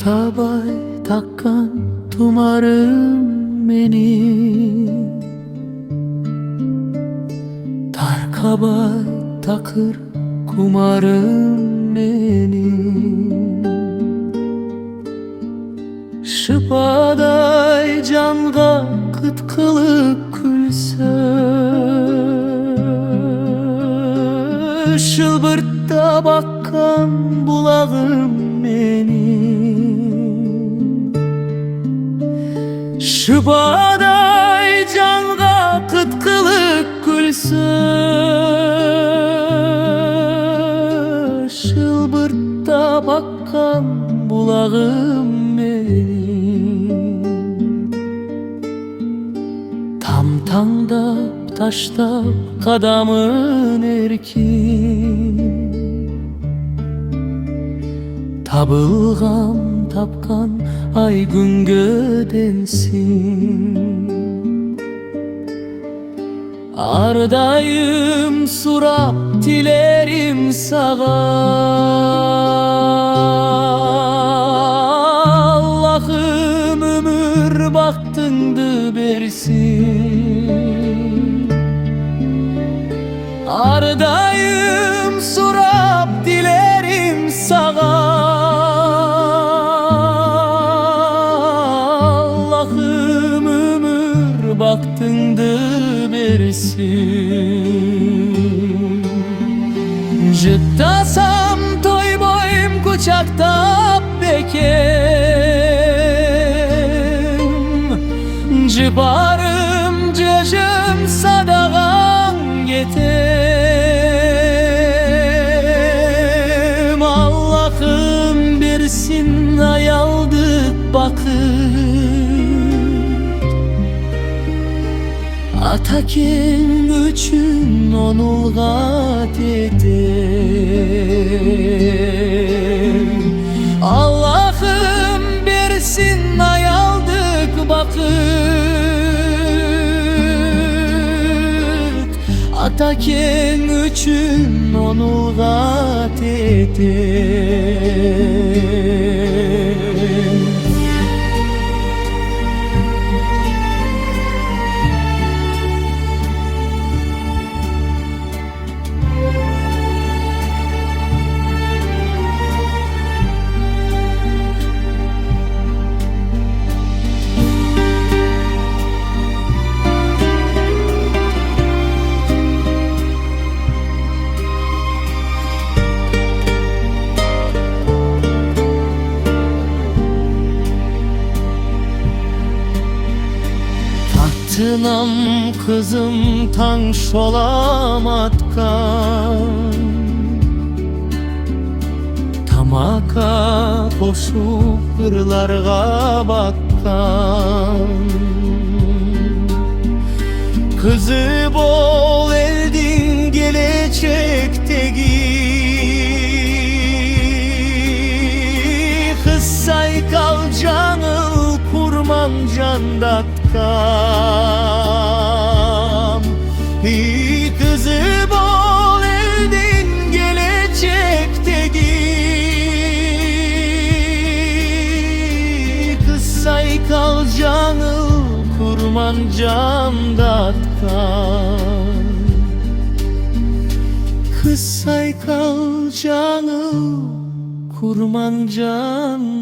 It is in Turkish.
Tarkabay takkan tumarım beni, Tarkabay takır kumarım benim. Şıpaday canga kıtkılık külse, şılbırtta bakkan bulağım benim. Şıpaday canga kıtkılık külse, şılbırtta bakkan bulağım benim. Tam tandap taştap kadamın erkin, tabılgam tapkan ay gün gödensin. Ardayım surap dilerim sağa, Allah'ım ömür baktındı bersin. Ardayım surap dilerim sağa, Allah'ım ömür baktındı bersin. Jıttasam toy boyum kucakta bekem, Cıbarım cıcım sadağan getem. Allah'ım bersin ayaldık bakır, Ataken üçün onulgat edem. Allah'ım bersin ayaldık bakıt, Ataken üçün onulgat edem. Tınam kızım tan şolamatkan, Tamaka koşup kırlarga bakkan. Kızı bol eldin gelecekteki, Kıssay kal canıl kurman candatkam. Kızı bol eldin gelecekteki, Kıssay kal canıl kurman candatkam. Kıssay kal canıl kurman candatkam.